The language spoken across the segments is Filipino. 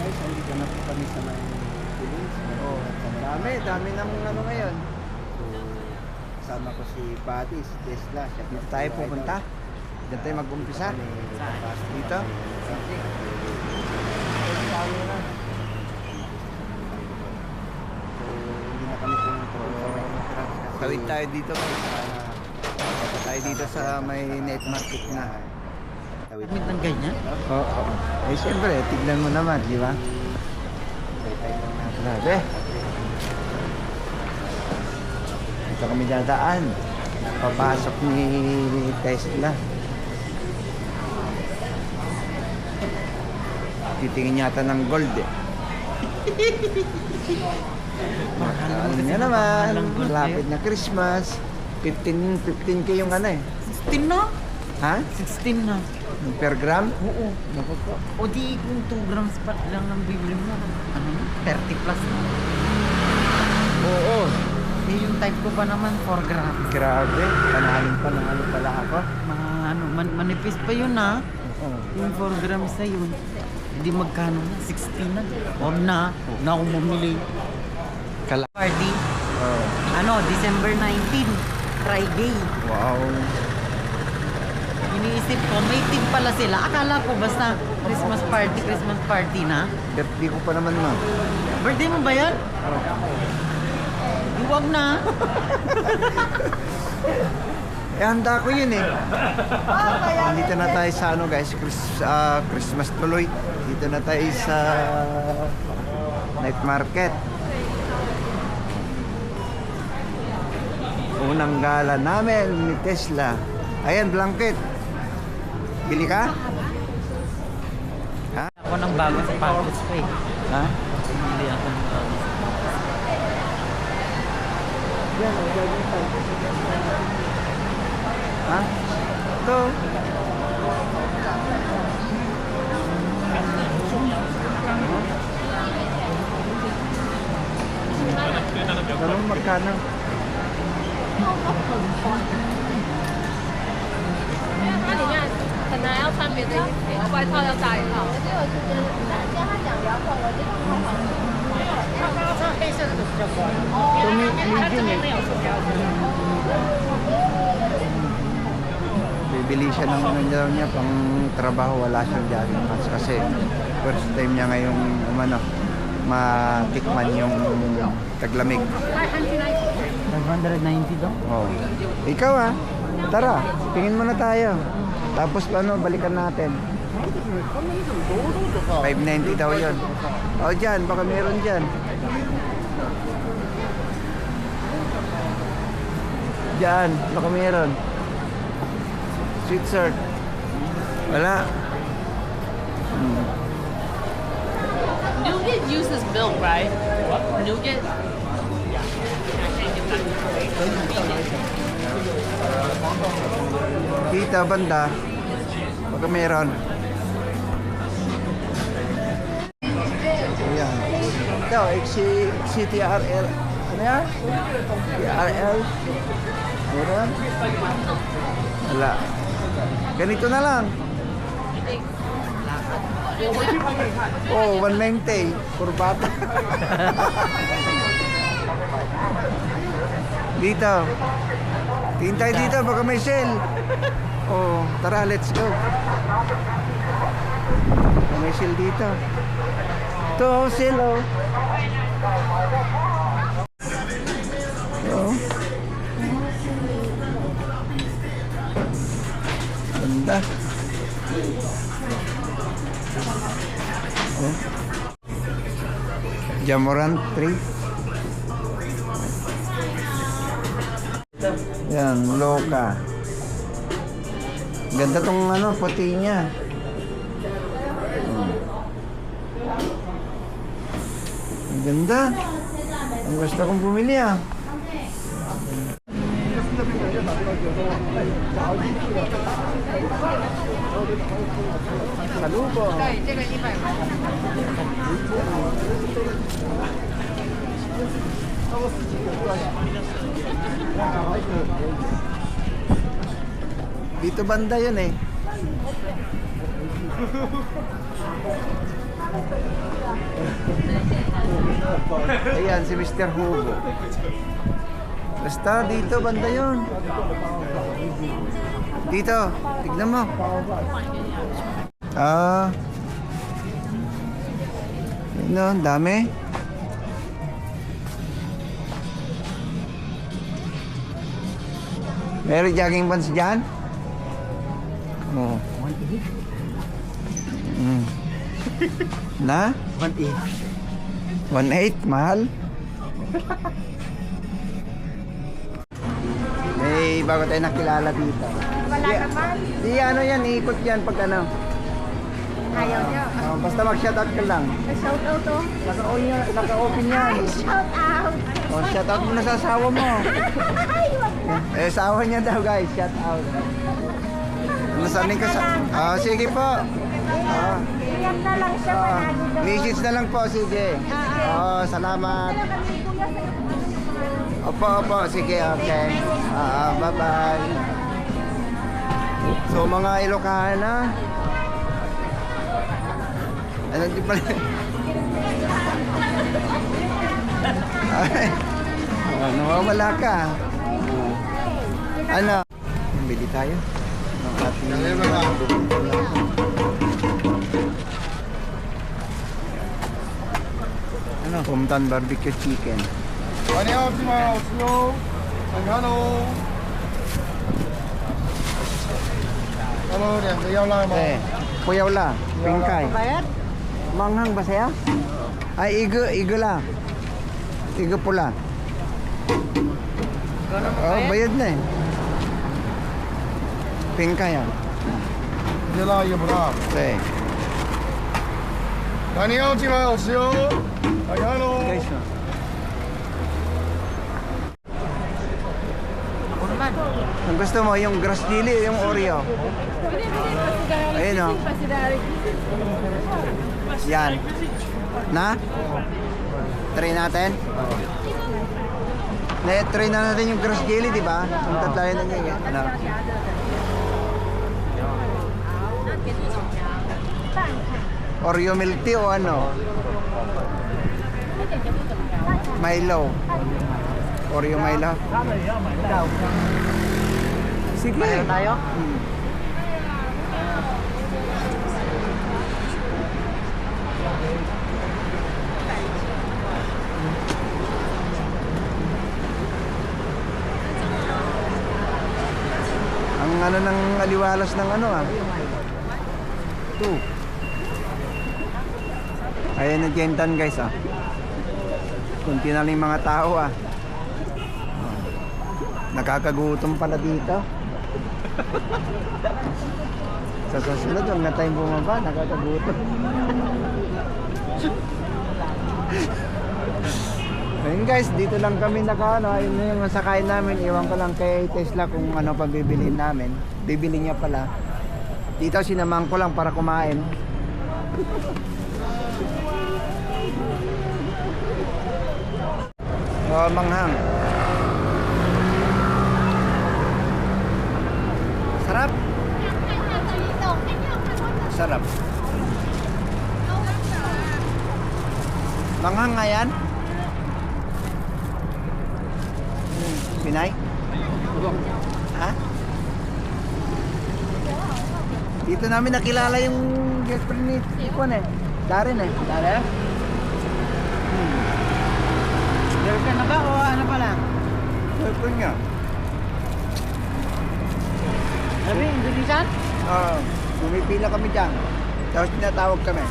guys, andito na po kami sa may Philippines. Oh, dami ng ano ngayon. So, kasama ko si Buddy, si Tesla. Siya Dito tayo pupunta. Dito tayo mag-umpisa. Dito. So, hindi na kami pumunta sa may entrance kasi Tawid tayo dito. Tayo dito sa may night market na. tawid Gamit ng ganyan? Oo. Eh, siyempre, tignan mo naman, di ba? tayo lang natin. Grabe. Dito kami dadaan. Papasok ni Tesla. Titingin yata ng gold eh. Ano nga naman, malapit na Christmas. 15K yung ano eh. 16 na? Ha? 16 na. Yung per gram? Oo. Naku po. O di kung 2 grams pa lang ang bibili mo. Ano na? 30 plus na. Oo. Eh, yung type ko pa naman 4 grams. Grabe. Panalo pala ako. Manipis pa yun ha. Oo. Yung 4 grams na yun. Hindi magkano na? 16 na. Huwag na. Huwag na akong bumili. Party. Oh. Ano? December 19. Friday. Wow. Iniisip ko, may team pala sila. Akala ko basta Christmas party na. Birthday ko pa naman, ma'am. Birthday mo ba yan? Huwag na. Eh, handa ko yun eh. Dito na tayo sa ano guys, Christmas tuloy. Dito na tayo sa night market. Unang gala namin ni Tesla. Ayan, blanket. Bili ka? Ha? Ako ng bago sa package ko eh. Ha? Hindi ako ng bago. Ha? Ito. Ganun magkano? 它里面可能要穿别的衣服，外套要加一套。我就有跟他讲不要动，我就让他绑。他刚刚穿黑色的比较乖。哦，他这边没有塑胶的。 Bibili siya ng ano daw niya pang trabaho, wala siyang jogging pants kasi first time niya ngayong ano, matikman yung taglamig. 590 daw? Oh. Ikaw ah, tara, tingin muna tayo. Tapos ano, balikan natin. 590 daw yun. O dyan, baka meron dyan. Dyan, baka meron. Sweet shirt. Wala. Nougat uses milk, right? Nougat. Kita banda. Baka meron. Ayan. Ito, XCTRL. Ano yan? TRL. Meron? Wala. Ganito na lang. Oh, 190. Kurbata. Dito. Tingin tayo dito, baka may sale. Oh, tara, let's go. Baka may sale dito. Ito, sale oh. Oh. Ganda. Oh. Jamorant 3. Yan, loka. Ganda tong ano, puti niya. Ang ganda. Ang gusto kong bumili ah. Salubo. 对，这个100块。 Dito banda yun eh. Ayan, si Mr. Hugo. Basta dito, banda yun. Dito, tignan mo. Yun o, ang dami. Meron jogging pants dyan? Oo. Na? 1.8, mahal. May bago tayo nakilala dito. Wala naman. Di ano yan, ikot yan pag ano. Ayaw niya. Basta mag-shoutout ka lang. Shout out to. Naka-open yan. Shout out. Shoutout mo na sa asawa mo. Asawa niya daw guys, shoutout. Nasaling ka sa... sige po. Iyak na lang siya. Message na lang po, sige. Salamat. Opo, sige, okay. Bye-bye. So, mga Ilocana. Ano, di pala. Nawawala ka. Ano? Bili tayo. Ng ating... Ano? Kumtan barbecue chicken. 你好，今晚好吃哦，看看哦。Hello, 2个要辣吗？ Kuyaw pingkay. Manghang ba saya? Ay, igo lang. Igo pula. Bayad na eh. Pingkay yan. 一个辣一个不辣。 你好，今晚好吃哦，看看哦。 Guys, ang gusto mo, yung grass chili o yung Oreo? Ayun o. Yan. Na? Try natin? Try na natin yung grass jelly, di ba? Ang tatlayan na niya. Ano? Oreo milk tea o ano? Milo. Oreo Milo. Sige. Mayroon tayo? Ang ano ng aliwalas ng ano Ito. Ayan na Jentan guys Kunti na lang yung mga tao Nakakagutom pala dito. Sa susunod, huwag na tayong bumaba. Nakakagutom. Ayun guys, dito lang kami ayun na yung masakain namin. Iwan ko lang kay Tesla kung ano pa bibiliin namin. Bibili niya pala. Dito sinamahan ko lang para kumain. Manghang. Sarap. Sarap. Manghang nga yan? Pinay? Ha? Dito namin nakilala yung girlfriend ni Ikon Darren Darren? Girlfriend na ba o ano pa lang? Girlfriend nga. Sabi, Indonesian? Pumipila kami dyan. Tapos tinatawag kami.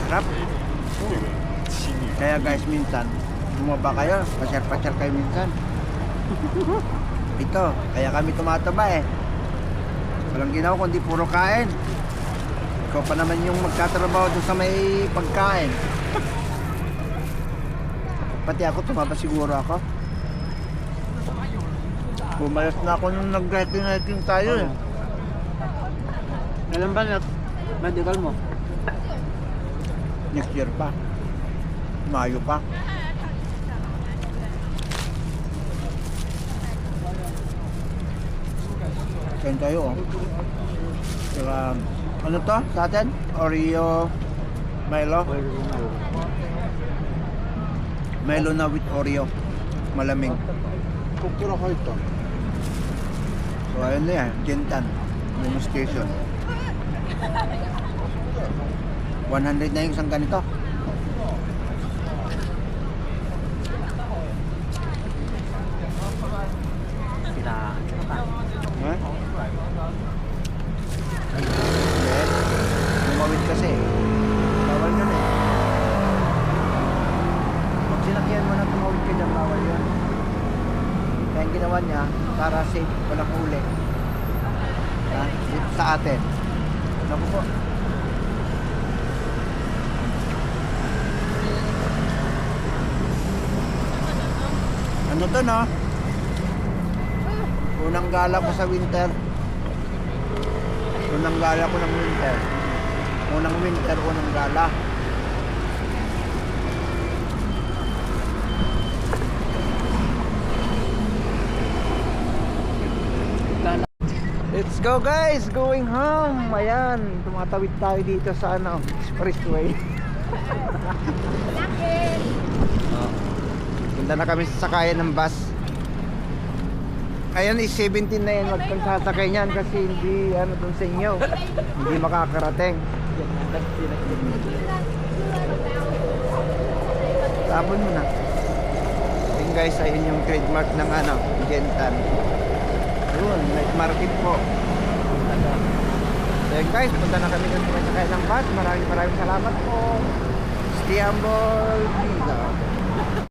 Sarap. Kaya guys, minsan, bumaba kayo, pasyal-pasyal kayo minsan. Ito, kaya kami tumataba Walang ginawa kundi puro kain. Ikaw pa naman yung magtatrabaho doon sa may pagkain. Pati ako, tumaba siguro ako. Bumayos na ako nung nag-writing tayo Alam ba na medical mo? Next year pa. Mayo pa. Kain tayo Saka Ano to sa atin? Oreo Milo? Milo na with Oreo. Malamig. Kukura ko ito. So ayun na yan, Gentan. Momo Station. 100 na yung isang ganito. Sila. Ha? Yes. Lumawit kasi. Bawal yun eh. Pag sinakyan mo na tumawid ka dyan, bawal yun. Kaya ang ginawa niya, para safe, walang huli. Ha? Dito sa atin. Naku po. Ano to no? Unang gala ko sa winter. Unang gala ko ng winter. Unang winter, unang gala. Let's go guys, going home. Ayan, tumatawid tayo dito sa ano, expressway. Punta na kami sa sakayan ng bus. Ayan is 17 na yan, wag kang sasakay niyan kasi hindi ano dun sa inyo. Hindi makakarating. Tapon mo na. Ayun guys, ayun yung trademark ng ano, Gentan. Yun, night market po. Ayun guys, punta na kami dun sa sakayan ng bus. Maraming salamat po. Stay humble, peace out.